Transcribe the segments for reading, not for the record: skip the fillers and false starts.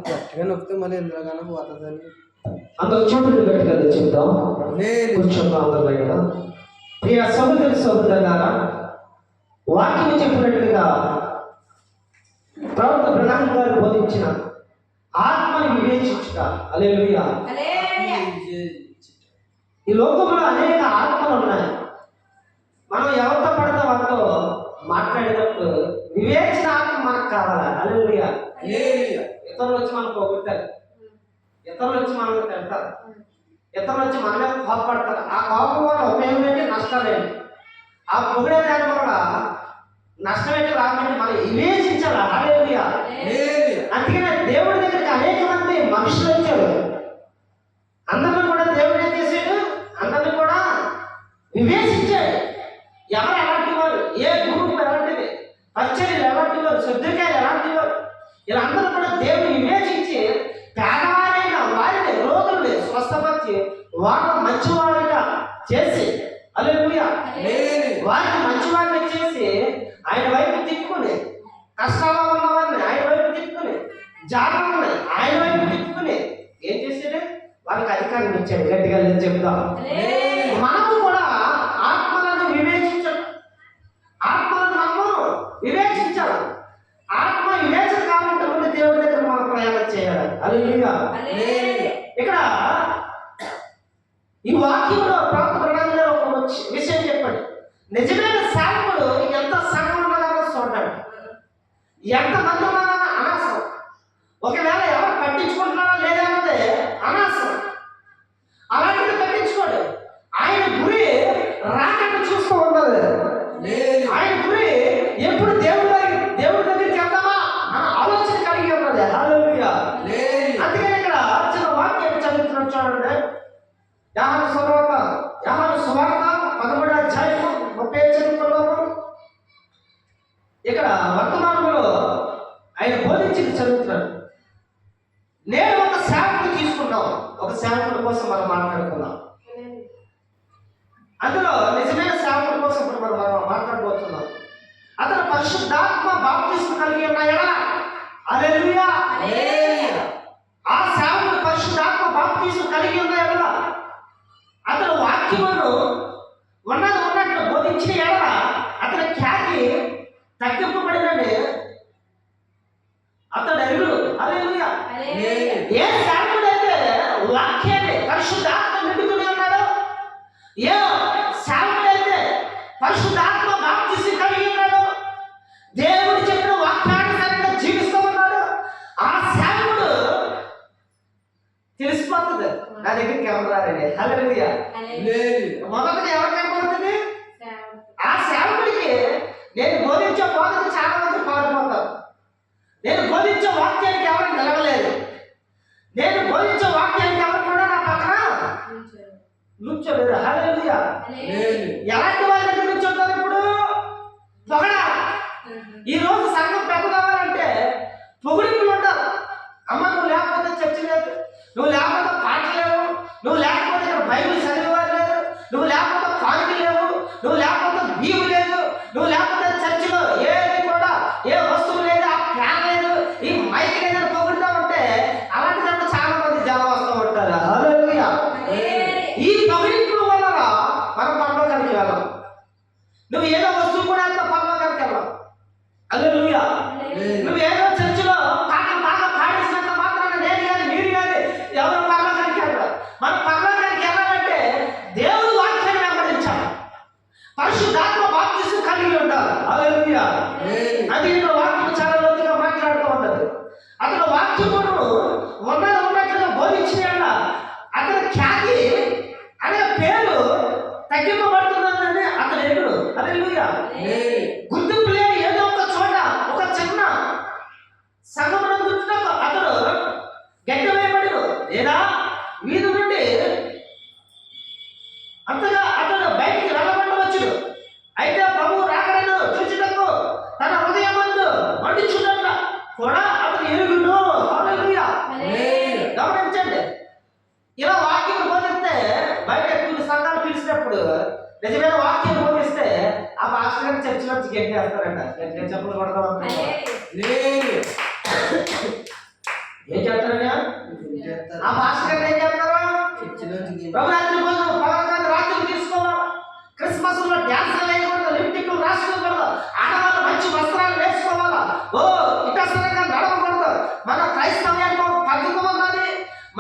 గట్టిగా నొక్కితే మళ్ళీ ఇంద్రగానం పోతుందని అందరూ చోటు పెట్టి కదా చెప్తాం. కూర్చుందాం అందరి దగ్గర. ప్రియ సహోదరి సహోదరులారా, వాక్యం చెప్పినట్లుగా ప్రవక్త బ్రహ్మం గారు బోధించిన ఆత్మని వివేచించుట. హల్లెలూయా. ఈ లోకంలో అనేక ఆత్మలు ఉన్నాయి. మనం ఎవరితో పడితే వారితో మాట్లాడేటప్పుడు వివేచన ఆత్మ మనకు కావాలి. హల్లెలూయా. ఇతరులు వచ్చి మనకు పొగుడతారు, ఇతరులు వచ్చి మనల్ని తిడతారు, ఇతరులు వచ్చి మన మీద కోపపడతారు. ఆ కోపం వల్ల ఉపయోగం ఏంటి, నష్టాలేంటి? ఆ పొగిడే దాని వల్ల నష్టం ఏంటి, లాభం ఏంటి? మనం వివేచించాలి. హల్లెలూయా. అందుకనే దేవుడి దగ్గరికి అనేక మంది మనుషులు వచ్చారు. అందరిని కూడా దేవుడు ఏం చేశాడు, అందరిని కూడా వివేచించాడు. ఎవరు ఎలాంటి వారు, ఏ గురువు ఎలాంటిది, పచ్చళ్ళు ఎలాంటి వారు, శుద్ధికాయలు ఎలాంటి వారు, వీళ్ళందరూ కూడా దేవుడు వివేచించి పేదవారైన వారిని, రోగుల్ని స్వస్థపరిచి వారిని మంచివారిగా చేసి, హల్లెలూయా, వారిని మంచివారిని చేసి ఆయన వైపు తిప్పుకుని, కష్టాల్లో ఉన్న వారిని ఆయన వైపు తిప్పుకుని, జాగ్రత్తని ఆయన వైపు తిప్పుకుని ఏం చేశాడు, వారికి అధికారం ఇచ్చాడు. గట్టిగా నేను చెప్తాం. మనము కూడా ఆత్మలను వివేచించాలి. ఆత్మలను మనము వివేచించాలి. ఆత్మ వివేచన కావాలంటే ముందు దేవుడి దగ్గర మనం ప్రయాణం చేయాలి. హల్లెలూయా. ఇక్కడ ఈ వాక్యంలో ప్రవక్త బ్రహ్మం గారు ఒక విషయం చెప్పండి. నిజమైన సేవకుడు ఎంత సంఘం ఉన్నదానో చూడండి, ఎంత మంది ఉన్నారో అనవసరం. ఒకవేళ ఎవరు పట్టించుకుంటున్నారా లేదా అన్నది అనవసరం. అలాంటిది పట్టించుకోడు. ఆయన గురి రాకట్టు చూస్తూ ఉన్నది. ఆయన గురి ఎప్పుడు దేవుడి దగ్గరికి వెళ్దామా అన్న ఆలోచన కలిగి ఉన్నది. హల్లెలూయా. అందుకని ఇక్కడ చిన్న వాక్యం చదువుతున్నాం చూడండి. యోహాను సువార్త 13వ అధ్యాయం 30 ఇక్కడ వర్తమానంలో ఆయన బోధించింది చదువుతున్నాడు. నేను ఒక సేవకుడు తీసుకున్నాం. ఒక సేవకుడి కోసం మనం మాట్లాడుకున్నాం. అందులో నిజమైన సేవకుడి కోసం ఇప్పుడు మనం మాట్లాడబోతున్నాం. అతను పరిశుద్ధాత్మ బాప్తిస్మం కలిగి ఉన్న ఎడల, హల్లెలూయా, ఆ సేవకుడు పరిశుద్ధాత్మ బాప్తిస్మం కలిగి ఉన్న ఎడల, అతను వాక్యమును ఉన్నట్లు బోధించిన ఎడల అతని ఖ్యాతి తగ్గింపబడినని అతడు ఎరుగుడు. హల్లెలూయా. ఏ సేవకుడైతే వాక్యాన్ని పరిశుద్ధాత్మ నిండుకుని ఉన్నాడో, ఏ సేవకుడైతే పరిశుద్ధాత్మ బాప్తిస్మం కలిగి ఉన్నాడో, దేవుడు చెప్పిన వాక్యానుసారంగా జీవిస్తూ ఉన్నాడు, ఆ సేవకుడు తెలిసిపోతుంది. నా దగ్గరికి ఎవరు రారండి. హల్లెలూయా. మొదటిగా ఎవరు కనపడుతుంది? ఆ సేవకుడికి నేను బోధించే బోధకు చాలా మంది పారిపోతారు. నేను బోధించే వాక్యానికి ఎవరు నిలవలేదు. నేను బోధించే వాక్యానికి ఎవరు కూడా నా పక్కన నుంచోలేదు. హల్లెలూయా. ఎలాంటి వాళ్ళ దగ్గర నుంచుంటారు? ఇప్పుడు పొగడా. ఈ రోజు సంఘం పెద్దదవ్వాలంటే పొగిడింపులు ఉంటారు. అమ్మ నువ్వు లేకపోతే చర్చ లేదు, నువ్వు లేకపోతే పాటలు లేవు, నువ్వు లేకపోతే ఇక్కడ బైబిల్ చదివేవారు లేదు, నువ్వు లేకపోతే కానుకలు లేవు, నువ్వు లేకపోతే బీవు లేదు, నువ్వు లేకపోతే చర్చిలో ఏది కూడా ఏ వస్తువు లేదు, ఆ ఫ్యాన్ లేదు, ఈ మైక్ లేదని పొగుడుతూ ఉంటే అలాంటి దాంట్లో చాలా మంది జనం వస్తూ ఉంటారు. హల్లెలూయా. ఈ పొగిడింపుల వల్ల మనం పరలోకానికి వెళ్ళాం. నువ్వు ఏదో వస్తువు కూడా అంత పరలోకానికి వెళ్ళాం. హల్లెలూయా. నువ్వు ఏదో చర్చిలో పాటలు బాగా పాడేసినంత మాత్రాన నేను కానీ మీరు కానీ ఎవరు పరలోకానికి వెళ్ళారు. మనం పరలోకానికి వెళ్ళాలంటే దేవుడు వాక్యాన్ని వెంబడించాలి, పరిశుద్ధాత్మ బాప్తిస్మం కలిగి ఉండాలి. హల్లెలూయా. అది వాక్యం చాలా లోతుగా మాట్లాడుతూ ఉన్నది. అతను వాక్యమును ఉన్నట్లుగా బోధించిన అతని ఖ్యాతి అనే పేరు తగ్గింపబడుతుందని అతను ఎదురు. హల్లెలూయా. గుర్తింపు లేని ఏదో ఒక చోట ఒక చిన్న సంగమనందుకు అతను గెట్టవేయబడిను లేదా వీధి నుండి అంతగా అతను బయటికి వెళ్ళబడవచ్చును. అయితే ప్రభువు రాకడను చూచుటకు తన హృదయమందు మండించుట కూడా అతను ఎరుగును. హల్లెలూయా. గమనించండి, ఇలా వాక్యం బోధిస్తే బయట కొన్ని సంఘాలు పిలిచినప్పుడు నిజమైన వాక్యం బోధిస్తే ఆ భాష చర్చలో గెట్టేస్తారంట. గట్టిగా చెప్పులు కొడతాం. ఏం చేస్తారయ్యా? ఆ మాస్టర్ గారు ఏం చేస్తారు? ప్రభు రాత్రి భోజనం పగలకాదు రాత్రి తీసుకోవాలా. క్రిస్మస్ లో డ్యాన్స్ వేయకూడదు, లిప్టిక్ రాసుకోకూడదు, ఆడవాళ్ళు మంచి వస్త్రాలు వేసుకోవాలా, ఓ ఇటసరంగా నడవకూడదు. మన క్రైస్తవ్యంలో పద్ధతి ఉన్నది,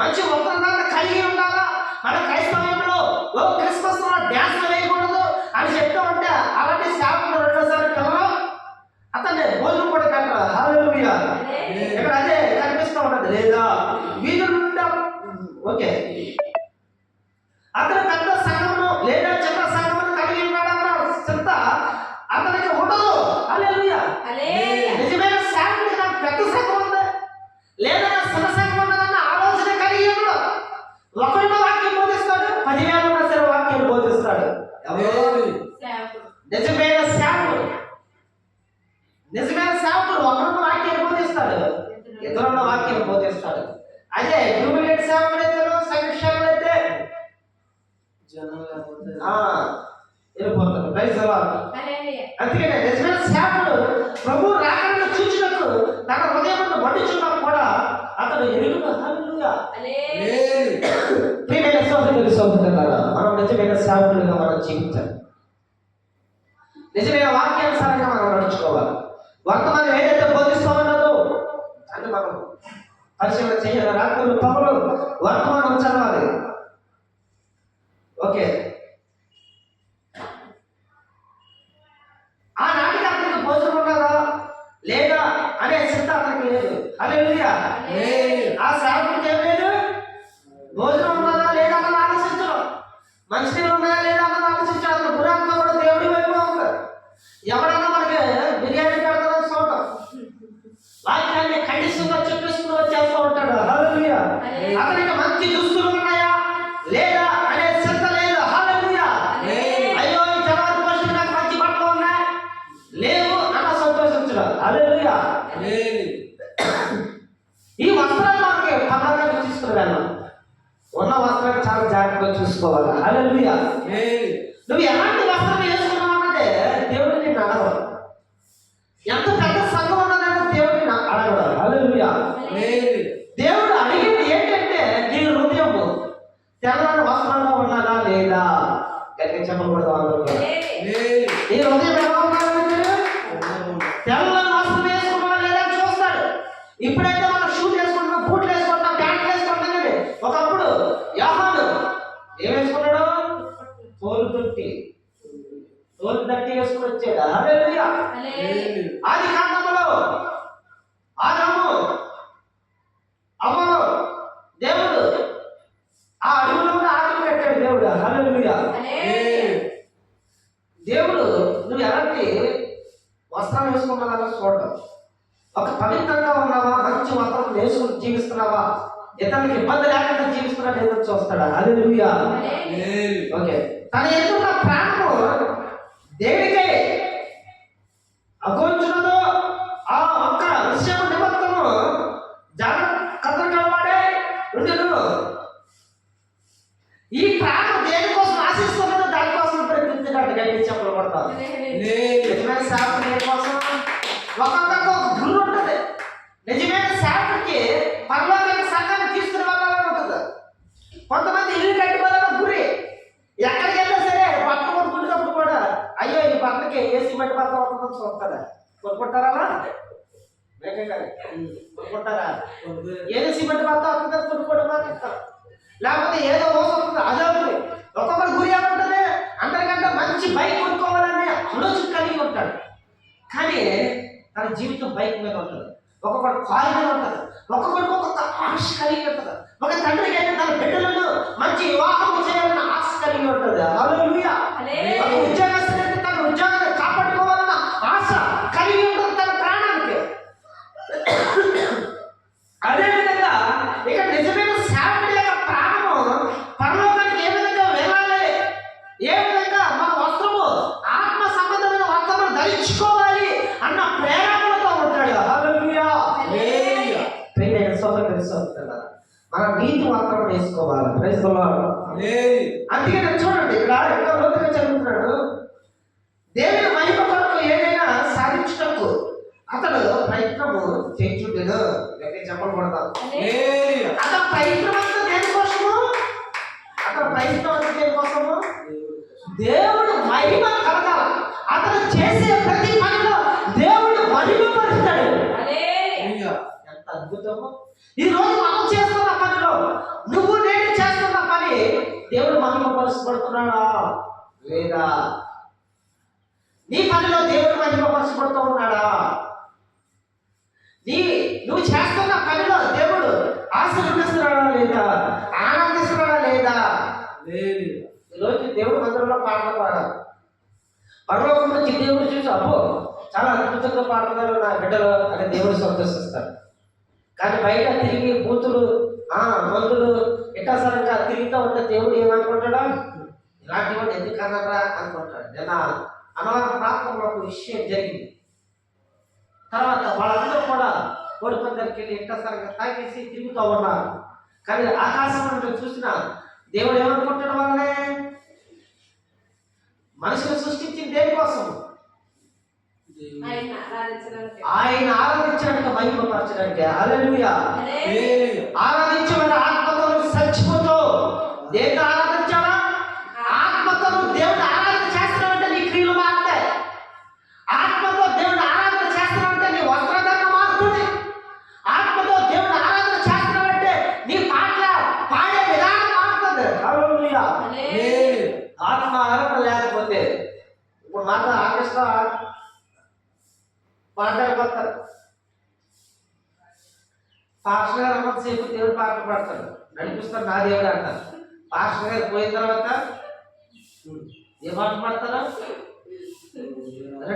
మంచి వస్త్రాలను కలిగి ఉండాలా. మన క్రైస్తవ్యంలో ఓ క్రిస్మస్ లో డ్యాన్స్ వేయకూడదు అని చెప్తూ ఉంటే అలాంటి సేవకులు రెండోసారి పిల్లలు అతన్ని భోజనం కూడా పెట్టరు. హల్లెలూయా. ఇక్కడ అదే కనిపిస్తూ ఉన్నది. లేదా వీధులు ఓకే అతను పెద్ద సంఘము లేదా చిన్న సంఘమును కలిగి ఉన్నాడన్న చింత అతనికి ఉండదు. హల్లెలూయా. నిజమైన సేవకుడికి నాకు పెద్ద సంఘం ఉంది లేదా చిన్న సంఘం ఉన్నదన్న ఆలోచన కలిగి ఉన్నాడు. ఒకరితో వాక్యం బోధిస్తాడు, 10,000 ఉన్నా సరే వాక్యం బోధిస్తాడు. నిజమైన సేవకుడు, నిజమైన సేవకుడు ఒకరితో వాక్యం బోధిస్తాడు, ఇతరుల వాక్యం బోధిస్తాడు. అదే డ్యూప్లికేట్ సేవకుడు అయితే సంక్షేమం అయితే వెళ్ళిపోతాడు. అందుకనే నిజమైన సేవకుడు ప్రభు రాకడను చూచినట్టు తన హృదయం మండుచున్నా కూడా అతడు ఎరుగును. హల్లెలూయా. ప్రియమైన సోదరులు సోదరులారా, మనం నిజమైన సేవకులుగా మనం జీవించాలి. నిజమైన వాక్యానుసారంగా మనం నడుచుకోవాలి. వర్తమానం ఏదైతే బోధిస్తూ ఉన్నదో అంటే మనం పరిశీలన చేయాలి. రాత్రులు పగలు వర్తమానం చదవాలి. ఓకే, ఆ నాటికి అతనికి భోజనం ఉన్నదా లేదా అనే చింత అతనికి లేదు. హల్లెలూయా. ఆ సేవకుడికి ఏం లేదు, భోజనం ఉన్నదా లేదా అతను ఆలోచించడం, మంచినీళ్ళు ఉన్నాయా లేదా అతను ఆలోచించడం. అతను పురాత్మ కూడా దేవుడి వైపు ఉంది. ఎవడన్నా మనకి బిర్యానీ పెడతారని చూడటం, వాక్యాన్ని ఖండిస్తున్నా చెప్పిస్తూ వచ్చేస్తూ ఉంటాడు. హల్లెలూయా. అతనికి మంచి దుస్తులు ఉన్నాయా లేదా అనే చింత లేదు. హల్లెలూయా. అయ్యో ఈ జనవరి ఫస్ట్ నాకు మంచి బట్టలు ఉన్నాయి లేవు అన్న సంతోషించడం. హల్లెలూయా. ఈ వస్త్రాలు మనకి పర్లోకానికి తీసుకుని వెళ్ళాం. ఉన్న వస్త్రాన్ని చాలా జాగ్రత్తగా చూసుకోవాలి. హల్లెలూయా. నువ్వు ఎలాంటి వస్త్రం వేసుకున్నావు అన్నదే దేవుడు నిన్ను అడగడు. ఎంత పెద్ద సంఘం ఉన్నదని దేవుడిని అడగడు. హల్లెలూయా. దేవుడు అడిగేది ఏంటంటే నీ హృదయం తెల్లని వస్త్రంలో ఉన్నదా లేదా. గట్టిగా చెప్పకూడదు అందరూ. నీ హృదయం ఎలా ఉన్నది? తెల్లని వస్త్రం వేసుకున్నా లేదా చూస్తాడు. ఇప్పుడైతే మనం షూట్ వేసుకుంటున్నాం, బూట్లు వేసుకుంటాం, ప్యాంట్లు వేసుకుంటాం. కానీ ఒకప్పుడు యోహాను ఏం వేసుకున్నాడు? తోలు తట్టి వేసుకుని వచ్చాడు. హల్లెలూయా. ఆది కాండములో ఆదాము అవ్వను దేవుడు ఆ అడవిలో ఆటలు కట్టాడు దేవుడు. హల్లెలూయా. దేవుడు నువ్వు ఎలాంటి వస్త్రం వేసుకున్నావా చూడటం. ఒక పవిత్రంగా ఉన్నావా, మంచి వస్త్రం వేసుకుని జీవిస్తున్నావా, ఇతనికి ఇబ్బంది లేకుండా జీవిస్తున్నా లేదో చూస్తాడా. హల్లెలూయా. ఓకే, తన ఎదుట ప్రాణము దేవుడికే అగోచరదో ఆ ఒక్క విషయం నిమిత్తము జాగ్రత్త కలవాడే వృద్ధుడు. ఈ ప్రాణం దేనికోసం ఆశిస్తున్నదో దానికోసం ప్రయత్నించినట్టు గట్టి చెప్పలు పడతారు. నిజమైన సేవకుడు దేనికోసం ఒక్కొక్కరికి ఒక గురి ఉంటుంది. నిజమైన సేవకుడికి పరలోకానికి సంఘాన్ని తీసుకుని వెళ్ళాలని ఉంటుంది. కొంతమంది ఇల్లు కట్టుకోవాలని గురి. ఎక్కడికి వెళ్ళినా సరే పట్టు కొనుక్కునేటప్పుడు కూడా అయ్యో ఈ పక్కకి ఏసీ బట్టి పక్క అవుతుందని చూస్తారా. కొనుక్కుంటారా? కొనుక్కుంటారా? ఏసీ బట్టి పక్క అవుతుందని కొనుక్కోవడం మాత్రం. లేకపోతే ఏదో మోసం వస్తుంది అదే ఉంటుంది. ఒక్కొక్కరు గురి ఏమంటుంది, అందరికంటే మంచి బైక్ కొనుక్కోవాలని ఆలోచన కలిగి ఉంటాడు. కానీ తన జీవితం బైక్ మీద ఉంటుంది, ఒక్కొక్కడు కారు మీద ఉంటుంది, ఒక్కొక్కడికి ఒక్కొక్క ఆశ కలిగి ఉంటుంది. ఒక తండ్రికి అయితే తన బిడ్డలను మంచి వివాహం చేయాలన్న ఆశ కలిగి ఉంటుంది. హల్లెలూయా. ఒక ఉద్యోగస్తుడైతే తన ఉద్యోగాన్ని కాపాడుకోవాలన్న ఆశ కలిగి ఉంటుంది తన ప్రాణానికి. అదేవిధంగా ఇక నిజమైన సేవకుడి యొక్క ప్రాణము పరలోకానికి ఏ విధంగా వెళ్ళాలి, ఏ విధంగా మన వస్త్రము ఆత్మ సంబంధమైన వస్త్రమును ధరించుకోవాలి అన్న ప్రేరణతో ఉంటాడు. హల్లెలూయా. ప్రియమైన సోదరులు సోదరులారా, మన నీతి వస్త్రం వేసుకోవాలి. Praise the Lord. అందుకని చూడండి ఇక్కడ ఇంకా లోతుగా చదువుతున్నాడు. దేవుని మహిమ కొరకు ఏదైనా సాధించుటకు అతడు ప్రయత్నము చేయించుండేను. గట్టి చెప్పలు కొడతారు. అతని ప్రయత్నం అంతా దేనికోసము? అతని ప్రయత్నం అంతా దేనికోసము? దేవుడు మహిమ కలగాల. అతను చేసే ప్రతి పనిలో దేవుడు మహిమ పరుస్తాడు. ఎంత అద్భుతము! ఈ రోజు మనం చేస్తున్న పనిలో, నువ్వు నేను చేస్తున్న పని దేవుడు మహిమ పరుచబడుతున్నాడా లేదా? నీ పనిలో దేవుడు మహిమ పరుచబడుతూ ఉన్నాడా? నువ్వు చేస్తున్న పనిలో దేవుడు ఆశీర్వదిస్తున్నాడా లేదా? ఆనందిస్తున్నాడా లేదా? ఈరోజు దేవుడు మందిరంలో పాటలు పాడాలి. పరలోకం నుంచి దేవుడు చూసి అబ్బో చాలా అద్భుతంగా పాడుతున్నారు నా బిడ్డలు అని దేవుడు సంతోషిస్తాడు. కానీ బయట తిరిగి బూతులు మందులు ఇటాసరంగా తిరుగుతూ ఉంటే దేవుడు ఏమనుకుంటాడా? ఇలాంటి వాడు ఎందుకు అన్నారా అనుకుంటాడు. నేను అన్నవరం ప్రాంతంలో ఒక విషయం జరిగింది. తర్వాత వాళ్ళందరూ కూడా కోడి పందానికి వెళ్ళి ఇటాసరంగా తాగేసి తిరుగుతూ ఉన్నారు. కానీ ఆకాశం నుండి చూసిన దేవుడు ఏమనుకుంటాడు? వాళ్ళనే మనుషులు సృష్టించింది దేనికోసం? ఆయన ఆరాధించడానికి, మహిమపరచడానికి. హల్లెలూయా! ఆరాధించమని ఆత్మతో చచ్చిపోతూ దేవుడు ఆరాధించాలా? ఆత్మతో దేవుడు ఆరాధన చేస్తున్నావంటే నీ క్రియలు మారుతాయి. ఆత్మతో దేవుడు ఆరాధన చేస్తున్నావంటే నీ వస్త్రధారణ మారుతుంది. ఆత్మతో దేవుడు ఆరాధన చేస్తున్నావంటే నీ పాటల పాడే విధానం మారుతుంది. హల్లెలూయా! ఆత్మ ఆరాధన లేకపోతే ఇప్పుడు మాట ఆకృష్ణ పాటలు పాస్టర్ గారు అన్నంతసేపు దేవుడు పాటలు పాడతారు, నడిపిస్తారు, నా దేవుడు అంటారు. పాస్టర్ గారు పోయిన తర్వాత ఏ పాట పాడతారా?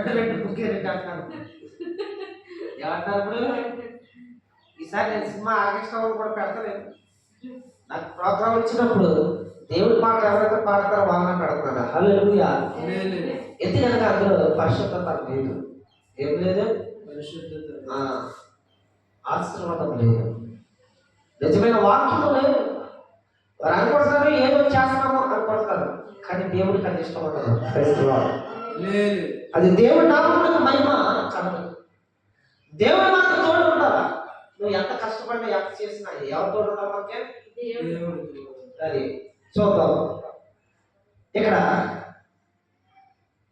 రెండు బుక్కే రెండు అంటారు. ఏమంటారు? ఇప్పుడు ఈసారి నేను సినిమా ఆర్కెస్ట్రా కూడా పెడతలేదు. నాకు ప్రోగ్రామ్ ఇచ్చినప్పుడు దేవుడి పాట ఎవరైతే పాడతారో వాళ్ళని పెడుతున్నాడు. హల్లెలూయా! ఎందుకనగా అందులో పరిశుద్ధత లేదు. ఏం లేదు? ఆశీర్వాదం లేదు, నిజమైన వాక్యం లేదు. వారు అనుకుంటారు ఏదో చేస్తున్నాము అనుకుంటారు, కానీ దేవుడికి అది ఇష్టం ఉండదు. అది దేవుడి నామమునకు మహిమ కలదు. దేవుడు మాత్రం తోడు ఉండాలి. నువ్వు ఎంత కష్టపడినా ఎంత చేసినా ఎవరు తోడు ఉండాలి మనకే? అది చూద్దాం. ఇక్కడ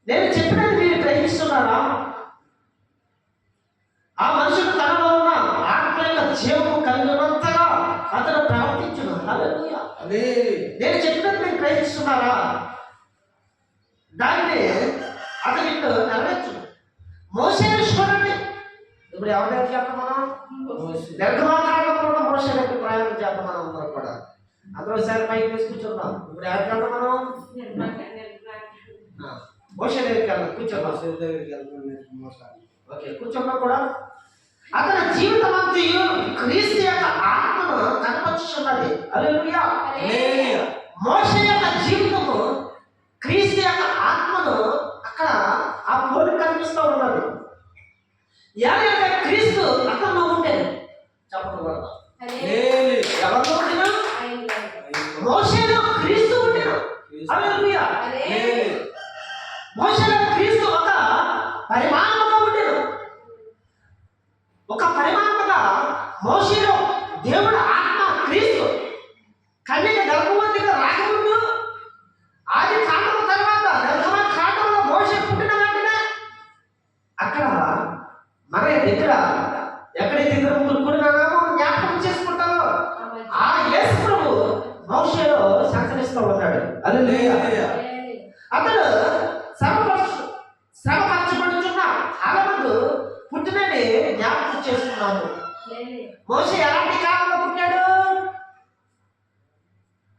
నేను చెప్పినది మీరు గ్రహిస్తున్నారా? ఆ మనుషుడు తనలో ఉన్న ఆత్మ యొక్క జీవము కలిగినంతగా అతను ప్రవర్తించును. హల్లెలూయా! నేను చెప్పినది మీరు గ్రహిస్తున్నారా? దాన్ని అతను ఇప్పుడు నెరవేర్చు. మోసేని చూడండి. ఇప్పుడు ఎవరైనా చేద్దాం మనం? నిర్గమాకాండంలో మోసేని ప్రయాణం చేద్దాం మనం అందరం కూడా. అందరూ ఒకసారి పైకి వేసి కూర్చున్నాం. ఇప్పుడు ఎవరికి వెళ్తాం మనం? మోసే దగ్గరికి వెళ్దాం. కూర్చోండి. ఓకే, కూర్చోండి కూడా. అతని జీవితం అంతయు క్రీస్తు యొక్క ఆత్మను కనపరుచుచున్నది. హల్లెలూయా! మోసే యొక్క జీవితము క్రీస్తు యొక్క ఆత్మను అక్కడ ఆ పోలి కనిపిస్తూ ఉన్నది. ఎవరైతే క్రీస్తు అతను ఉండేది చెప్పడం ఎవరిలో ఉండినా మోసేలో క్రీస్తు ఉండేను. హల్లెలూయా! మోసేలో క్రీస్తు ఒక పరిమాణంగా ఉండేను. ఒక పరిమాణంగా మోసేలో దేవుడు ఆత్మ క్రీస్తు కన్యక గర్భవతిగా రాకముందు ఆది కాండం తర్వాత నిర్గమ కాండంలో మోసే పుట్టిన వెంటనే అక్కడ మన దగ్గర ఎక్కడైతే ఇద్దరు ముగ్గురు కూడిన జ్ఞాపకం చేసుకుంటారో ఆ యేసు ప్రభు మోసేలో సంచరిస్తూ ఉన్నాడు. హల్లెలూయా! అతడు శ్రమపరచబడుతున్న ఆలమందు పుట్టినని జ్ఞాపకం చేసుకున్నాము. మోసే ఎలాంటి కాలంలో పుట్టాడు?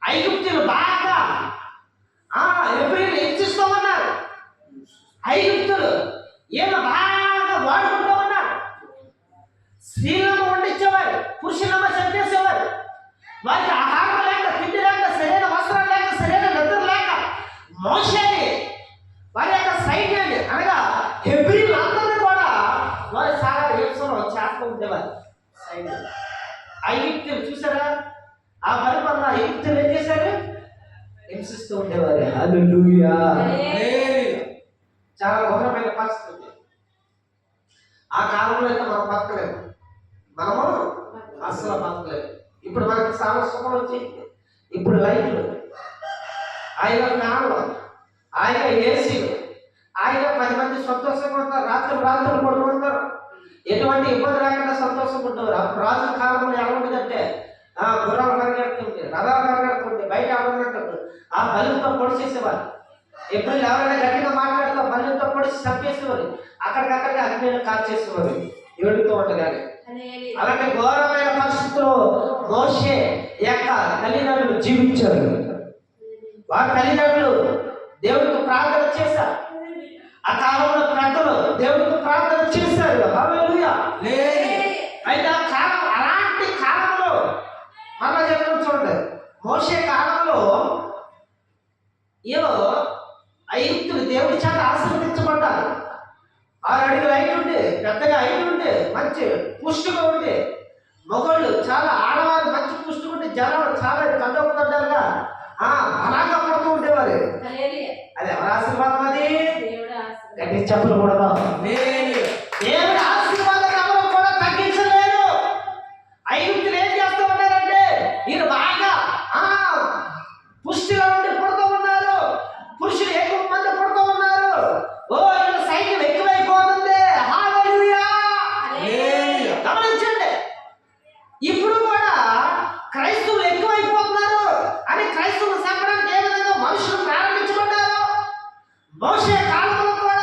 ఐగుప్తులు బాగా ఎబ్రీలు హింసిస్తూ ఉన్నారు. ఐగుప్తులు ఏమో బాగా వాడుకుంటూ ఉన్నారు. స్త్రీలను వండించేవారు, పురుషులమ్మ చంపేసేవారు. వారికి ఆహారం లేక, తిండి లేక, సరైన వస్త్రం లేక, సరైన నిద్ర లేక మోసేని వారి యొక్క సైన్యాన్ని అనగా హెబ్రీలు అందరినీ కూడా వారి చాలా హింసలో చేస్తూ ఉండేవారు. సైన్యం ఐగుప్తులు చూసారా? ఆ పరిపాలన ఐగుప్తులు ఏం చేశారు? హింసిస్తూ ఉండేవారు. హల్లెలూయా! చాలా ఘోరమైన పరిస్థితి. ఆ కాలంలో అయితే మనం బతకలేము, మనము అసలు బతకలేము. ఇప్పుడు మనకి చాలా సుఖం వచ్చింది. ఇప్పుడు లైట్లు, ఆయన ఫ్యాన్లు, ఆయన ఏసీలు, ఆయన 10 మంది సంతోషంగా ఉంటారు, రాత్రులు పడుకుంటారు, ఎటువంటి ఇబ్బంది లేకుండా సంతోషంగా ఉంటారు. అప్పుడు రాజుల కాలంలో ఎలా ఉండేదంటే గుర్రాలు పరిగెడుతుంది, రథాలు పరిగెడుతుంది, బయట ఆడుతున్నట్టు ఆ బలుతో పొడిచేసేవారు. ఎప్పుడు ఎవరైనా గట్టిగా మాట్లాడుతూ బలుతో పొడిచి చంపేసేవారు, అక్కడికక్కడికి అగ్నిలో కాల్చేసేవారు ఏడుతూ ఉండగానే. అలాంటి ఘోరమైన పరిస్థితుల్లో మోషే యొక్క తల్లిదండ్రులు జీవించారు. వారి తల్లిదండ్రులు దేవుడికి ప్రార్థన చేశారు. ఆ కాలంలో పెద్దలు దేవుడికి ప్రార్థన చేశారు. హల్లెలూయా. అయితే ఆ కాలం, అలాంటి కాలంలో మళ్ళా చెప్పడం చూడండి, మోషే కాలంలో ఏవో ఐగుప్తులు దేవుడి చేత ఆశీర్వదించబడ్డారు. 6 అడుగుల హైట్ ఉంటే, పెద్దగా హైట్ ఉంటే, మంచి పుష్టిగా ఉంటే, మగవాళ్ళు చాలా, ఆడవాళ్ళు మంచి పుష్టిగా ఉంటే, జనాలు చాలా కద్దొక్కుతుంటారుగా అలాగా పడుతూ ఉండేవారు. అది ఎవరి ఆశీర్వాదం? అది గట్టి చెప్పులు కూడా దేవుడి ఆశీర్వాదం ఎవరు కూడా తగ్గించలేదు. ఐగుప్తులు ఏం చేస్తూ ఉన్నారంటే వీళ్ళు బాగా పుష్టిగా ఉండి పుడుతూ ఉన్నారు, పురుషులు ఎక్కువ మంది పుడుతూ ఉన్నారు. వీళ్ళ సైన్యం ఎక్కువైపోతుంది. హల్లెలూయా. గమనించండి, ఇప్పుడు కూడా క్రైస్తవులు ఎక్కువైపోతున్నారు అని క్రైస్తవులు చెప్పడానికి ఏ విధంగా మనుషులు ప్రారంభించబడ్డారు. మోషే కాలంలో కూడా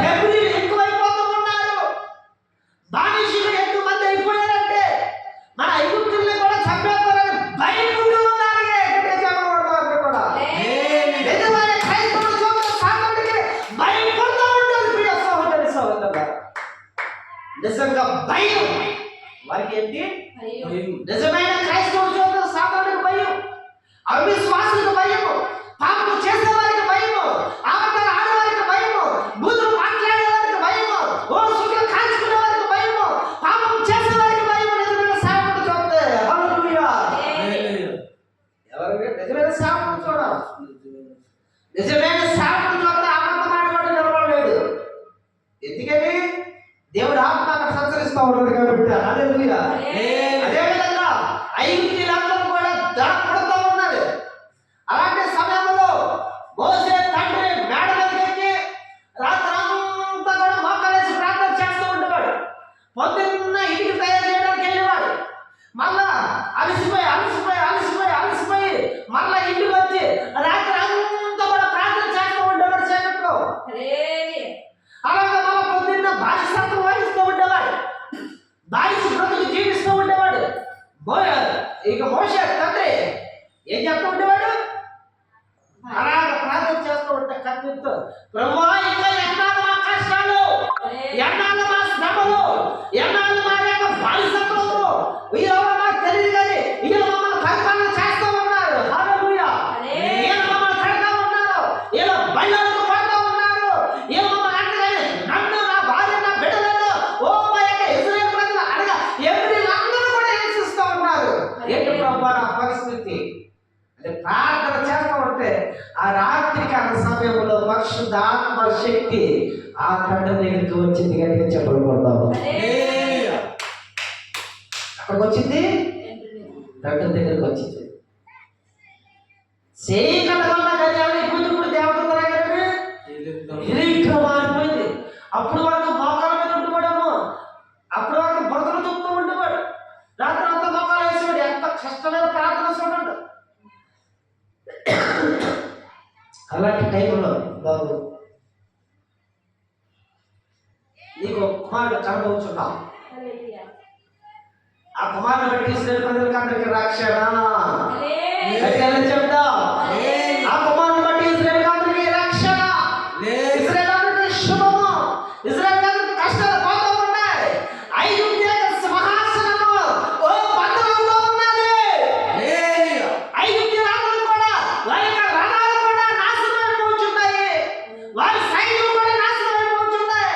హెబ్రీలు ఎక్కువైపోతూ ఉన్నారు. బానిసలు ఎక్కువ మంది అయిపోయారంటే మన ఐగుప్తుల్ని కూడా చంపేస్తారని భయపడుతూ ఉన్నారు. కూడా నిజమైన క్రైస్తవుల చూపులు సామాన్యుడికి భయపడుతూ ఉంటారు. ప్రియ సహోదరి సహోదరులారా, నిజంగా భయం వారికి ఏంటి? నిజమైన క్రైస్తవుల చూపులు సామాన్యుడికి భయం, అవిశ్వాసులకు భయము, పాపం చేసేవారికి భయము, అబద్ధాలు ఆడేవారికి భయము, బూతులు మాట్లాడేవారికి భయము, సుఖం కాల్చుకునే వారికి భయము, పాపం చేసేవారికి భయము. నిజమైన సేవకుడు చూస్తే హల్లెలూయా. ఎవరికి? నిజమైన సేవకుడు చూడాలి. నిజమైన సేవకుడు చూస్తే అబద్ధం ఆడేవాడు నిలబడలేడు. ఎందుకని? దేవుడు ఆత్మ అక్కడ సంచరిస్తూ ఉన్నాడు కాబట్టి. హల్లెలూయా. అదేవిధంగా ఐగుప్తీయులందరూ కూడా దడపడుతూ ఉన్నారు. అలాంటి సమయంలో మోసే తండ్రి మేడ మీదకి ఎక్కి రాత్రంతా కూడా మోకాలేసి ప్రార్థన చేస్తూ ఉండేవాడు. పొద్దున్న ఇంటికి తయారు చేయడానికి వెళ్ళేవాడు. మళ్ళా అలసిపోయి మళ్ళా ఇంటికి వచ్చి రాత్రి అంతా కూడా ప్రార్థన చేస్తూ ఉండేవాడు చీకట్లో. అలాగే మళ్ళా పొద్దున్న బానిసత్వం వహిస్తూ ఉండేవాడు, బానిస బ్రతుకు జీవిస్తూ ఉండేవాడు. ఇక మోషే తండ్రి ఏం చేస్తూ ఉండేవాడు? అలాగ ప్రార్థన చేస్తూ ఉంటే కన్నీటితో, ప్రభువా ఇంకా ఎన్నాళ్ళు మా కష్టాలు, ఎన్నాళ్ళు మా శ్రమలు, ఎన్నాళ్ళు మా యొక్క బానిసత్వము, వీళ్ళు మాకు తెలియదు కానీ వీళ్ళు మమ్మల్ని పరిపాలన చేస్తూ ఉన్నారు. హల్లెలూయా. వీళ్ళు మమ్మల్ని కడతా ఉన్నారు, వీళ్ళు బయలుకు పడుతూ ఉన్నారు, వీళ్ళు మమ్మల్ని అంటగానే నన్ను, నా భార్య, నా బిడ్డలను మా యొక్క ఇశ్రాయేలు ప్రజలు అనగా ఎవరిలందరూ కూడా హింసిస్తూ ఉన్నారు. ఏంటి ప్రభువా నా పరిస్థితి? అంటే ప్రార్థన చేస్తూ ఉంటే ఆ రాత్రికాల సమయంలో పరిశుద్ధాత్మ శక్తి ఆ తండ్రి దగ్గరికి వచ్చింది. గట్టిగా చెప్పలు కొడతాము. అక్కడికి వచ్చింది, తండ్రి దగ్గరికి వచ్చింది. చీకటి వల్ల గజాలు ఇప్పుడు దేవతలు మారిపోయింది. అప్పుడు వరకు మోకాల మీద ఉంటున్నాడేమో, అప్పుడు వరకు బురదలు చూపుతూ ఉండేవాడు, రాత్రి అంతా మోకాలు వేసేవాడు. ఎంత కష్టమైన ప్రార్థన చూడండి. అలాంటి టైంలో బాబు నీకు కుమారుడు కనబోతున్నావు. ఆ కుమారుడు బట్టి ఇశ్రాయేలు ప్రజలకు అందరికీ రక్షణ చెప్తా. ఆ కుమారుడు బట్టి ఇశ్రాయేలు అందరికీ రక్షణ, ఇశ్రాయేలు అందరికీ శుభము, ఇశ్రాయేలు అందరికీ కష్టాలు పోతూ ఉన్నాయి. ఐగుప్తు యొక్క సింహాసనము బద్దలవుతూ ఉన్నది. ఐగుప్తీయులందరూ కూడా వారి యొక్క రథాలు కూడా నాశనం అయిపోతున్నాయి, వారి సైన్యం కూడా నాశనం అయిపోతున్నాయి.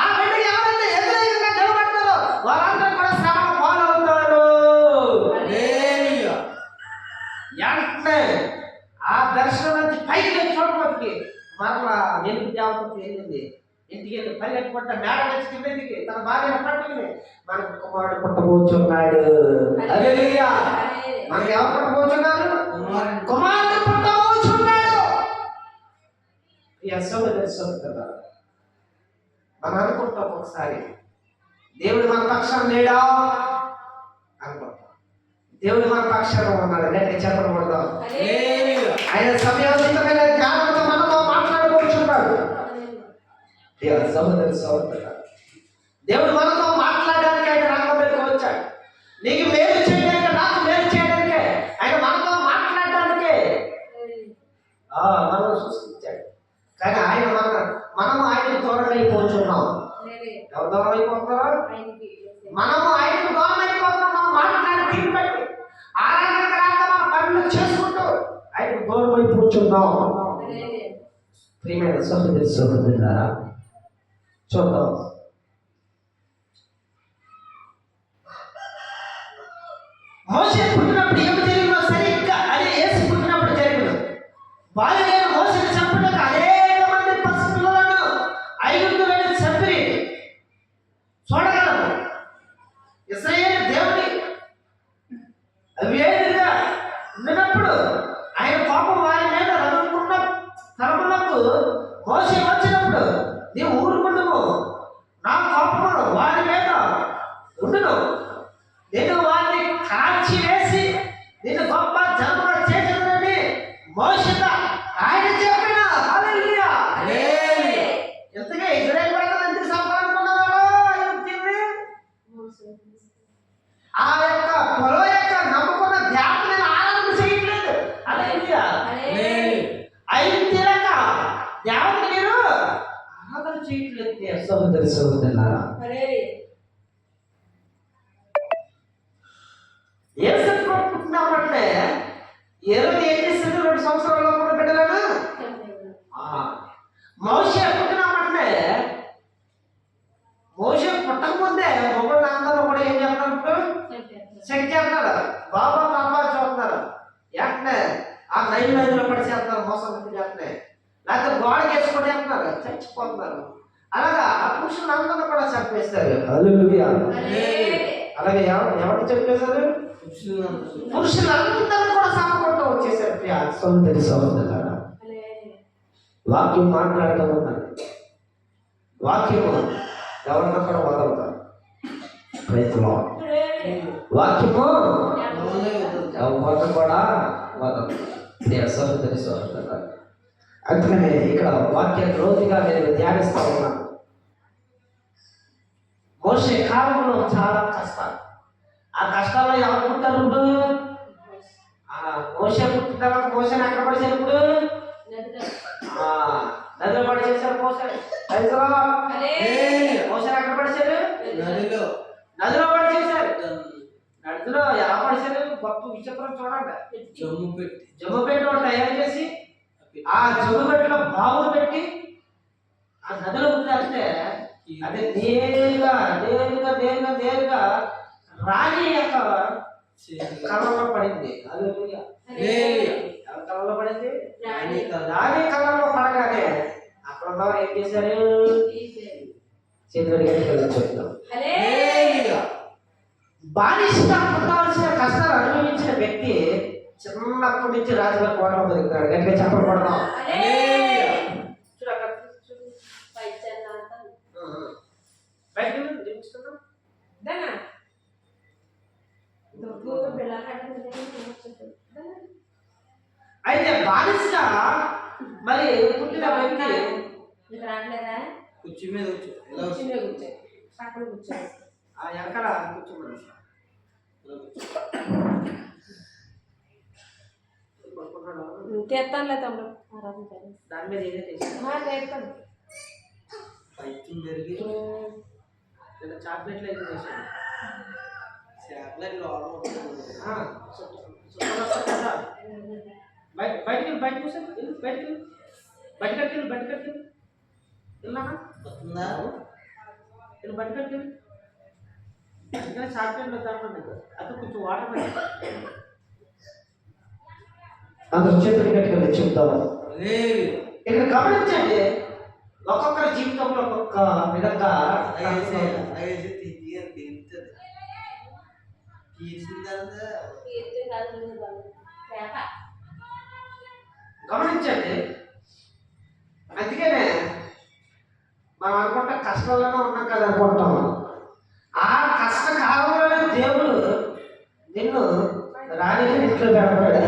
ఆ బిడ్డకి ఎవరైతే వ్యతిరేకంగా నిలబడతారో వారందరూ కూడా శ్రమకు పాలవుతారు. వెంటనే ఆ దర్శనం నుంచి పైకి చూడబోతుకి మరలా వెలుగు దేవతకి వెళ్ళింది. ఇంటికి వెళ్ళి పరిగెట్టుకుంటా మేడ నుంచి కిందకి తన భార్యను పట్టుకుని మనకు కుమారుడు పుట్టబోచున్నాడు. హల్లెలూయా. మనకి ఎవరు పుట్టబోచున్నారు? కుమారుడు పుట్టబోచున్నాడు. కదా మనం అనుకుంటాం ఒకసారి దేవుడు మన పక్షాన లేడా అనుకుంటాం. దేవుడు మన పక్షాన ఉన్నాడు. గట్టిగా చెప్పకూడదు. ఆయన సమయోచితమైన జ్ఞానంతో మనతో మాట్లాడబోచున్నాడు. సహోదరు దేవుడు మనతో మాట్లాడడానికి ఆయన రంగంలోకి వచ్చాడు. నీకు మేలు చేయడానికి, నాకు మేలు చేయడానికే ఆయన మనతో మాట్లాడడానికే మనం సృష్టించాడు. కానీ ఆయన మనము ఆయనకు దూరం అయిపోతున్నాం. ఎవరు దూరం అయిపోతున్నారు? మనము ఆయనకు దూరం అయిపోతున్నాం. మనం మాట్లాడి తీరు బట్టి ఆరాధన మన పనులు చేసుకుంటూ ఆయనకు దూరం అయిపోతున్నాం. ప్రియమైన సహోదరులారా చూద్దాం. మోషే పుట్టినప్పుడు ఏమి జరిగిందో సరిగ్గా అదే యేసు పుట్టినప్పుడు జరిగింది. బాల్యమైన మోషేని చంపడానికి అనేక మంది పసిపిల్లలను ఐగుప్తు వెళ్ళి చంపి చూడగలము. ఇశ్రాయేలు దేవుని వేదిగా ఉన్నప్పుడు ఆయన కోపం వారి మీద రగులుకున్న తరములకు మోషే వచ్చినప్పుడు నీవు ఊరుకుంటుము, నా కోపము వారి మీద ఉండును, నేను వారిని కాల్చి వేసి నేను గొప్ప జనముగా చేసేదని మోషేతో ఆయన చెప్పిన. హల్లెలూయా. ఎంతగా ఇజ్రాయేల్ ప్రజలు ఎందుకు సంపాదనుకున్నారో ఆ యొక్క పొలం యొక్క నమ్ముకున్న ధ్యానం ఆరాధన చేయట్లేదు. హల్లెలూయా. ఐదు తీరక దేవుడిని మీరు ఆరాధన చేయట్లేదు. సహోదరులారా, యేసు పుట్టినప్పుడే 28 2 సంవత్సరాల్లో కూడా బిడ్డలను మోషే పుట్టినప్పుడే మోషే పుట్టకముందే మొబైల్ అందరూ కూడా ఏం చేస్తున్నారు? ఇప్పుడు చెక్ చేస్తున్నారు. బాబా బాబా చూస్తున్నారు. వెంటనే ఆ నైలో పడి చేస్తున్నారు. మోసం చేస్తున్నాయి. లేకపోతే గోడకి వేసుకొని చేస్తున్నారు. చచ్చిపోతున్నారు. అలాగా ఆ పురుషులు అందరూ కూడా చంపేస్తారు. హల్లెలూయా. అలాగే ఎవరు చంపేశారు? పురుషులందరూ కూడా సామకొట్టు వచ్చేసారు. సహోదరులారా, వాక్యం మాట్లాడుతూ ఉన్నారు. వాక్యము ఎవరిని కూడా వదలతారు. వాక్యము ఎవరిని కూడా వదలదు. సహోదరులారా, అందుకనే ఇక్కడ వాక్యం రోజుగా నేను ధ్యానిస్తా ఉన్నాను. మోషే కాలంలో చాలా కష్టాలు. ఆ కష్టాల్లో ఎవరు పుట్టారు? ఇప్పుడు మోషే పుట్టిన తర్వాత మోషేని ఎక్కడ పడిచారు? ఇప్పుడు నదిలో పడి చేశారు. మోషేని ఎక్కడ పడిచారు? నదిలో పడి చేశారు. నదిలో ఎలా పడిచారు? గొప్ప విచిత్రం చూడండి. జమ్ము పెట్టి తయారు చేసి ఆ జమ్ము పెట్టిలో బావులు పెట్టి ఆ నదిలో వదిలేస్తే అదే నేరుగా నేరుగా నేరుగా నేరుగా రాణి యొక్క కళ్ళలో పడింది. హల్లెలూయా. కళ్ళలో పడింది. రాణి కళ్ళలో పడగానే అక్కడ ఉన్నవారు ఏం చేశారు? చేతులు చెప్తాం. బానిసగా పుట్టాల్సిన కష్టాలు అనుభవించిన వ్యక్తి చిన్నప్పటి నుంచి రాజుగా కోటలో బతుకుతాడు. గట్టిగా చెప్పకూడదాం. అయితే బానిసగా మరి పుట్టిన వ్యక్తి కుర్చీ మీద ఎక్కడ కూర్చోమని తీర్థంలో తమ్ముడు దాని మీద ఏదో తీర్థం చాక్లెట్లు అయితే చేశాను. బయటకి బయట కూర్చొని బయటకి బయటకి బయటకి బయటకి చాక్లెట్లు దాంట్లో అది కొంచెం వాటర్ అందరూ చేతులు కట్టుకొని చెప్తాము. ఇక్కడ గమనించండి, ఒక్కొక్కరి జీవితంలో ఒక్కొక్క విధంగా గమనించండి. అందుకనే మనం అనుకుంటా కష్టాల్లోనే ఉన్నాం కదా అనుకుంటాం. ఆ కష్టకాలంలోనే దేవుడు నిన్ను రాణిగా ఇంట్లో పెడతాడు.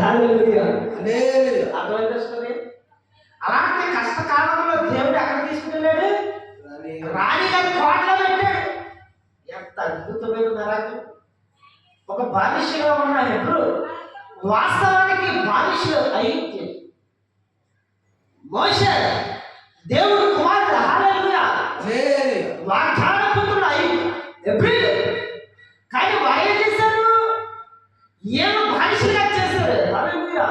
అర్థమైంది. అలాంటి కష్టకాలంలో దేవుడు ఎక్కడ తీసుకువెళ్ళాడు? రాణిగా కోటలో పెట్టాడు. ఎంత అద్భుతమైన నరాలు. ఒక బానిసగా ఉన్న హెబ్రూ వాస్తవానికి బానిసలు అయ్యింది. మోషే దేవుడు కుమారుడు, హల్లెలూయా, వాగ్దాన పుత్రుడు అయ్యింది హెబ్రీలు. కానీ వారు ఏం చేశారు? ఏమో బానిసలుగా చేశారు. హల్లెలూయా.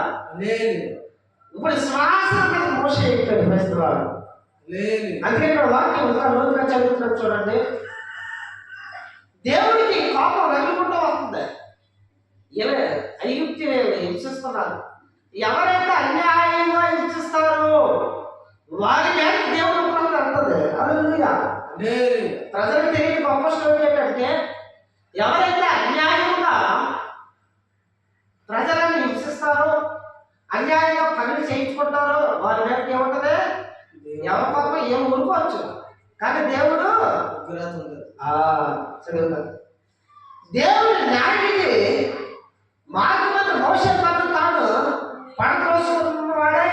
ఇప్పుడు శ్వాస మోషే ఇక్కడ వేస్తున్నాడు. అందుకే ఇక్కడ వాక్యం లోతుగా చదువుతున్నాం చూడండి. దేవుడికి కోపం రగులుకుంటూ వస్తుంది. ఐగుప్తు హింసిస్తున్నారు. ఎవరైతే అన్యాయంగా హింసిస్తారో వారి మీద దేవుడు అంటుంది. హల్లెలూయా. ప్రజలకు తెలియని గొప్ప స్టోరీ ఏంటంటే, ఎవరైతే అన్యాయంగా ప్రజలను హింసిస్తారో, అన్యాయంగా పనులు చేయించుకుంటారో వారి మీద ఏముంటది? ఎవరి కోసం ఏం ఊరుకోవచ్చు, కానీ దేవుడు చదువుతాడు. దేవుడి న్యాయానికి మార్గమందు మోషే తను తాను పడద్రోసుకున్నవాడే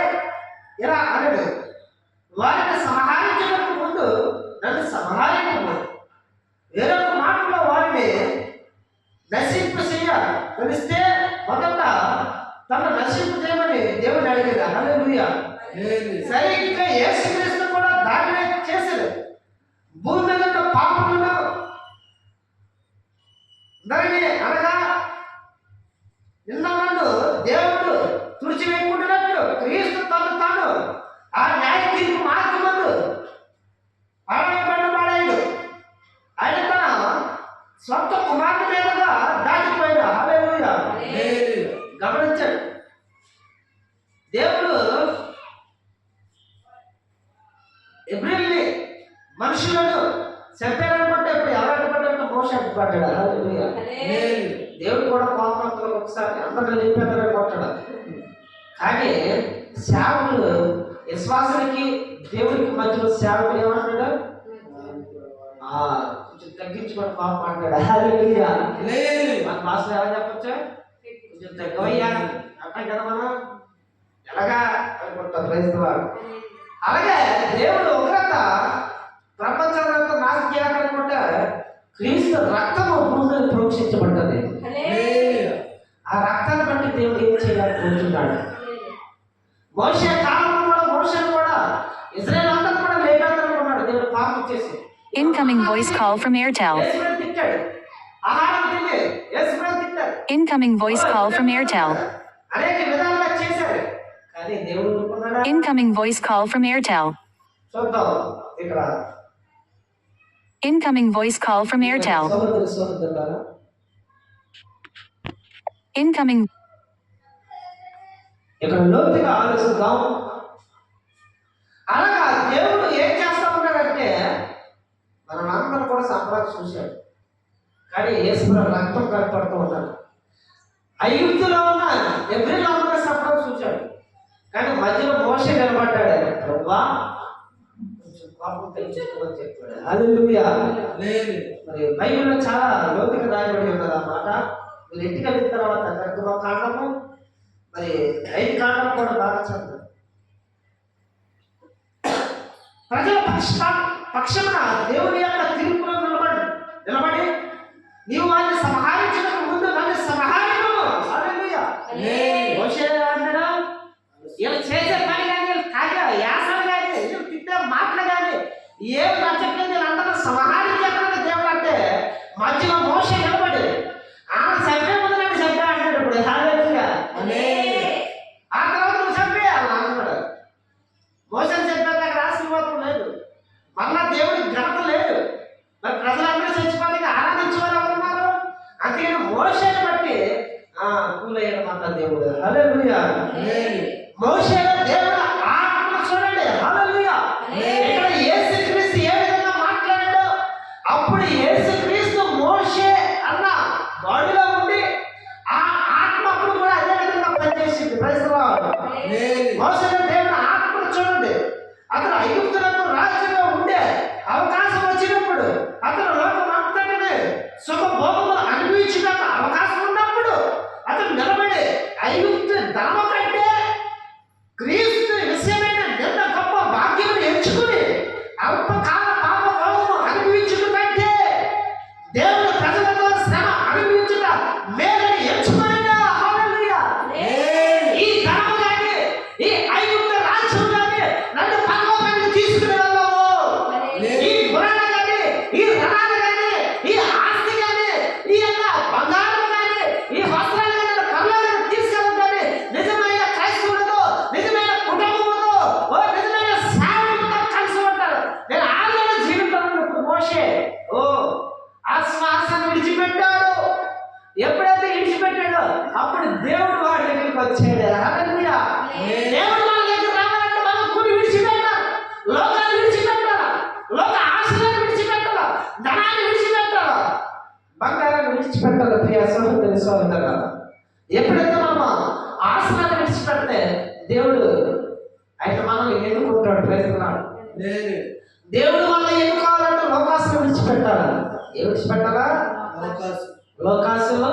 ఇలా అనడు. వారిని సంహరించడానికి ముందు నన్ను సంహరించము. వేరొక మాటలో వారిని నశింపు చేయ తెలిస్తే మొదట తను నశింపు చేయమని దేవుని అడిగాడు. హల్లెలూయా. సరిగ్గా యేసుక్రీస్తు కూడా దానినే చేశాడు. భూమి మీద ఉన్న పాపములను అందరినీ అనగా నిన్న నన్ను దేవుడు తుడిచివేయకుండానట్లు క్రీస్తు తను తాను ఆ న్యాయ తీర్పు మార్గమందు పాడైపోయాడు. ఆయన తన స్వంత కుమార్తె మీదుగా దాటిపోయాడు. హల్లెలూయా. గమనించండి, దేవుడు హెబ్రీయుల్ని మనుషులను చంపాలనుకుంటే ఇప్పుడు ఎవరైనా పడ్డాడు? మోషే పడ్డాడు. హల్లెలూయా. దేవుడు కూడా కోపంతో ఒకసారి అందరిని లేపేదనే కొట్టాడు. కానీ సేవకులు విశ్వాసానికి దేవుడికి మధ్యలో సేవకులు ఏమంటాడు? కొంచెం తగ్గించుకొని కోపం అంటాడు. హల్లెలూయా. మన భాషలో ఎలా చెప్పచ్చా? కొంచెం తగ్గవయ్యా అంటాం కదా మనం. ఎలాగా అనుకుంటాం క్రైస్తవారు. అలాగే దేవుడు ఉగ్రత ప్రపంచంలో నాశనం చేయాలనుకుంటే క్రీస్తు రక్తము భూమిని ప్రోక్షించబడ్డది. ఆ రక్తాన్ని బట్టి దేవుడు ఏం చేయాలని కోరుతున్నాడు. మోషే కాలంలో కూడా మోషేను కూడా ఇజ్రాయెల్ అందరూ కూడా లేపాలనుకున్నాడు. దేవుడు పాపం చేసి Incoming voice call from Airtel. తిట్టాడు. ఆహారం తిని యేసుప్రభు తిట్టాడు. Incoming voice call from Airtel. అనేక విధాలుగా చేశాడు. కానీ దేవుడు అనుకున్నాడా? Incoming voice call from Airtel. చూద్దాం ఇక్కడ. Incoming voice call from Airtel. సోదరులారా, Incoming. ఇక్కడ లోతుగా ఆలోచిద్దాం. అలాగా దేవుడు ఏం చేస్తా ఉన్నాడంటే మనందరూ కూడా సంప్రదాయం చూశాడు. కానీ యేసుప్రభు రక్తం కనపడుతూ ఉన్నాడు. ఐగుప్తులో ఉన్న హెబ్రీయులు అందరూ సంప్రదాయం చూశాడు. కానీ మధ్యలో మోషే నిలబడ్డాడు. ప్రభువా కొంచెం పాపం తెచ్చుకోమని చెప్పాడు. హల్లెలూయా. మరి బైబిల్లో చాలా లోతుగా రాయబడి ఉన్నది అన్నమాట. మీరు ఇంటికి వెళ్ళిన తర్వాత గర్భ కాండము మరి 5 కాండము కూడా బాగా చదువు. ప్రజల పక్షమున దేవుని యొక్క తీర్పులో నిలబడి నీవు వారిని సంహరించక ముందు నన్ను సంహరించము. హల్లెలూయా. మోషే అన్నాడు, వీళ్ళు చేసే పని కానీ, వీళ్ళు తాగే యాసలు కానీ, వీళ్ళు తిట్టే మాటలు కానీ ఏమి నచ్చట్లేదు, వీళ్ళందరూ సంహరించాలని దేవుడు అంటే మధ్యలో మోషే నిలబడి ఆమె చంపే ముందు నన్ను చంపా అంటాడు. ఇప్పుడు హల్లెలూయా. ఆ తర్వాత నువ్వు చంపే అన్నాడు. మోషేని చంపాక అక్కడ ఆశీర్వాదం లేదు, మళ్ళా దేవుడికి ఘనత లేదు. మరి ప్రజలందరూ చచ్చిపోయి ఆరాధించేవారు ఎవరున్నారు? అందుకని మోషేని బట్టి కూలయ్యాడు మాట దేవుడు. హల్లెలూయా. మోషేలో దేవుడు ఆత్మ చూడండి. హల్లెలూయా. ఇక్కడ మేలని ఎంచుకొనినా. హల్లెలూయా. ఈ ధనము కానీ ఈ ఐగుప్తు రాజ్యం కానీ నన్ను పరలోకానికి తీసుకుని వెళ్ళవు. ఈ పురాణ కానీ ఈ ధనాలు కానీ ఈ ఆస్తి కానీ ఈ యొక్క బంగారం కానీ ఈ వస్త్రాలు కానీ నన్ను పరలోకానికి తీసుకెళ్ళదు. కానీ నిజమైన క్రైస్తవులతో నిజమైన కుటుంబంతో ఓ నిజమైన సేవకులతో కలిసి ఉంటారు. నేను ఆందోళన జీవితంలో మోషే ఓ ఆ శ్వాసను విడిచిపెట్టాడు. ఎప్పుడైతే విడిచిపెట్టాడో అప్పుడు దేవుడు వాడి దగ్గరికి వచ్చాడు. హల్లెలూయా. దేవుడు మన దగ్గర రావాలంటే మనం కొన్ని విడిచిపెట్టాలి. లోకాన్ని విడిచిపెట్టాలి, లోక ఆశలను విడిచిపెట్టాలి, ధనాన్ని విడిచిపెట్టాలి, బంగారాన్ని విడిచిపెట్టాలి. ప్రియ సహోదరి సహోదరులారా, ఎప్పుడైతే మనం ఆశలను విడిచిపెడితే దేవుడు ఆయన మనల్ని ఎన్నుకుంటాడు. ప్రయత్నాడు దేవుడు మనల్ని ఎన్నుకోవాలంటే లోకాసులు విడిచిపెట్టాలి. ఏం విడిచిపెట్టాలా? లోకాసులు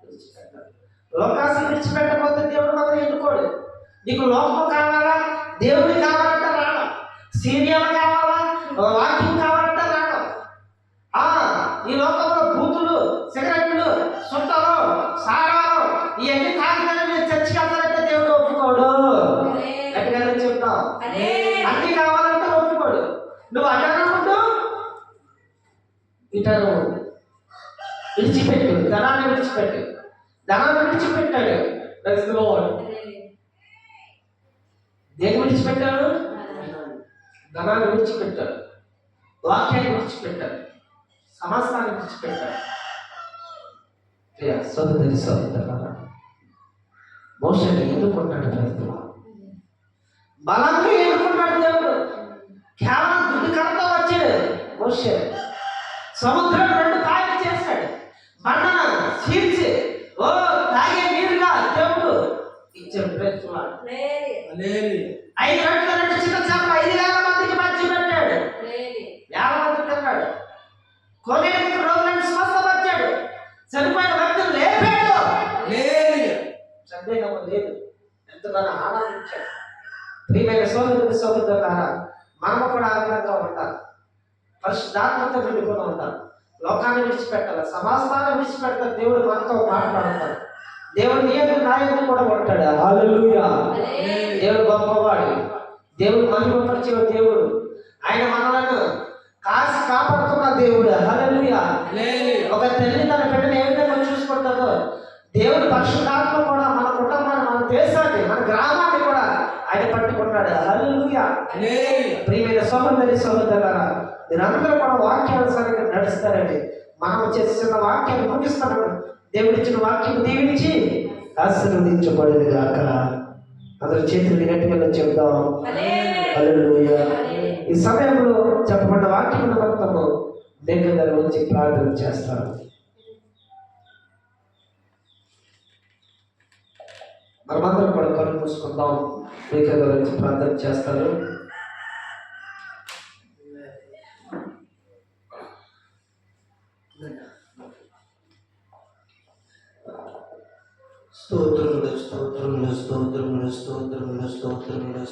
విడిచిపెట్టాలి. లోకాసులు విడిచిపెట్టకపోతే దేవుడు మనల్ని ఎన్నుకోడు. నీకు లోకం కావాలా, దేవుడు కావాలంటే రాడు. సీరియల్ కావాలా, వాక్యం కావాలంటే రాడు. ఈ లోకంలో బూతులు, సిగరెట్లు, సుట్టలు, సారాలు ఇవన్నీ తాగితే నేను చర్చికి వెళ్తానంటే దేవుడు ఒప్పుకోడు. గట్టిగా చెప్తాం. అన్ని కావాలంటే ఒప్పుకోడు. నువ్వు అడ్డాను ఉండు, ఇతను విడిచిపెట్టు, ధనాన్ని విడిచిపెట్టు. ధనాన్ని విడిచిపెట్టాడు. దేన్ని విడిచిపెట్టాడు? ధనాన్ని విడిచిపెట్టాడు, వాక్యాన్ని విడిచిపెట్టాడు, సమస్తాన్ని విడిచిపెట్టాడు. సోదరి సోదరులారా, మోషేని ఎన్నుకున్నాడు. ప్రయత్నం బలంగా ఎన్నుకున్నాడు దేవుడు. కేవలం దుడ్డు కడతా వచ్చాడు మోషే. సముద్రం 2 పాయలు చేశాడు. బండను చీల్చి ఓ తాగే నీరుగా దేవుడు ఇచ్చాడు. ప్రయత్నం 5 గంటల 2 చిన్న చేపలు 5,000 మందికి పంచి పెట్టాడు. 1,000 మంది తిన్నాడు. కోనేటికి రోగులను స్వస్థపరిచాడు. చనిపోయిన వ్యక్తులు లేపాడు. సందేహం లేదు. ఎంతగానో ఆనందించాడు. ప్రియమైన సోదరుడు సోదరులారా, మనము కూడా ఆనందంగా ఉంటాం. పరిశుద్ధాత్మతో నిండుకొని ఉంటాం. లోకాన్ని విడిచిపెట్టాలి, సమాజాన్ని విడిచిపెట్టాలి. దేవుడు మనతో మాట్లాడతాడు. దేవుడు నీ యొక్క నాయకుడు కూడా ఉంటాడు. హల్లెలూయా. దేవుడు గొప్పవాడు. దేవుడు మహిమపరిచే దేవుడు. ఆయన మనలను కాసి కాపాడుతున్న దేవుడు. హల్లెలూయా. ఒక తల్లి తన బిడ్డను ఏ విధంగా చూసుకుంటుందో దేవుడు పరిశుద్ధాత్మ కూడా మన కుటుంబాన్ని, మన దేశాన్ని, మన గ్రామాన్ని కూడా ఆయన పట్టుకుంటాడు. హల్లెలూయా. ప్రియమైన సహోదరి సహోదరులారా, మీరందరూ కూడా వాక్యానుసారంగా నడుస్తారండి. మనం చేసిన వాక్యాన్ని ముగిస్తున్నాడు. దేవుడు ఇచ్చిన వాక్యం దీవించి ఆశీర్వదించబడేది గాక. అందరూ చేతులు గట్టిగా చెప్దాం. హల్లెలూయా. ఈ సమయంలో చెప్పబడ్డ వాక్యం మొత్తము దగ్గర వచ్చి ప్రార్థన చేస్తారు. మనమందరం కూడా కళ్ళు మూసుకుందాం. దగ్గర వచ్చి ప్రార్థన చేస్తారు. స్తోత్రములు స్తోత్రములు స్తోత్రములు స్తోత్రములు స్తోత్రములు స్తోత్రములు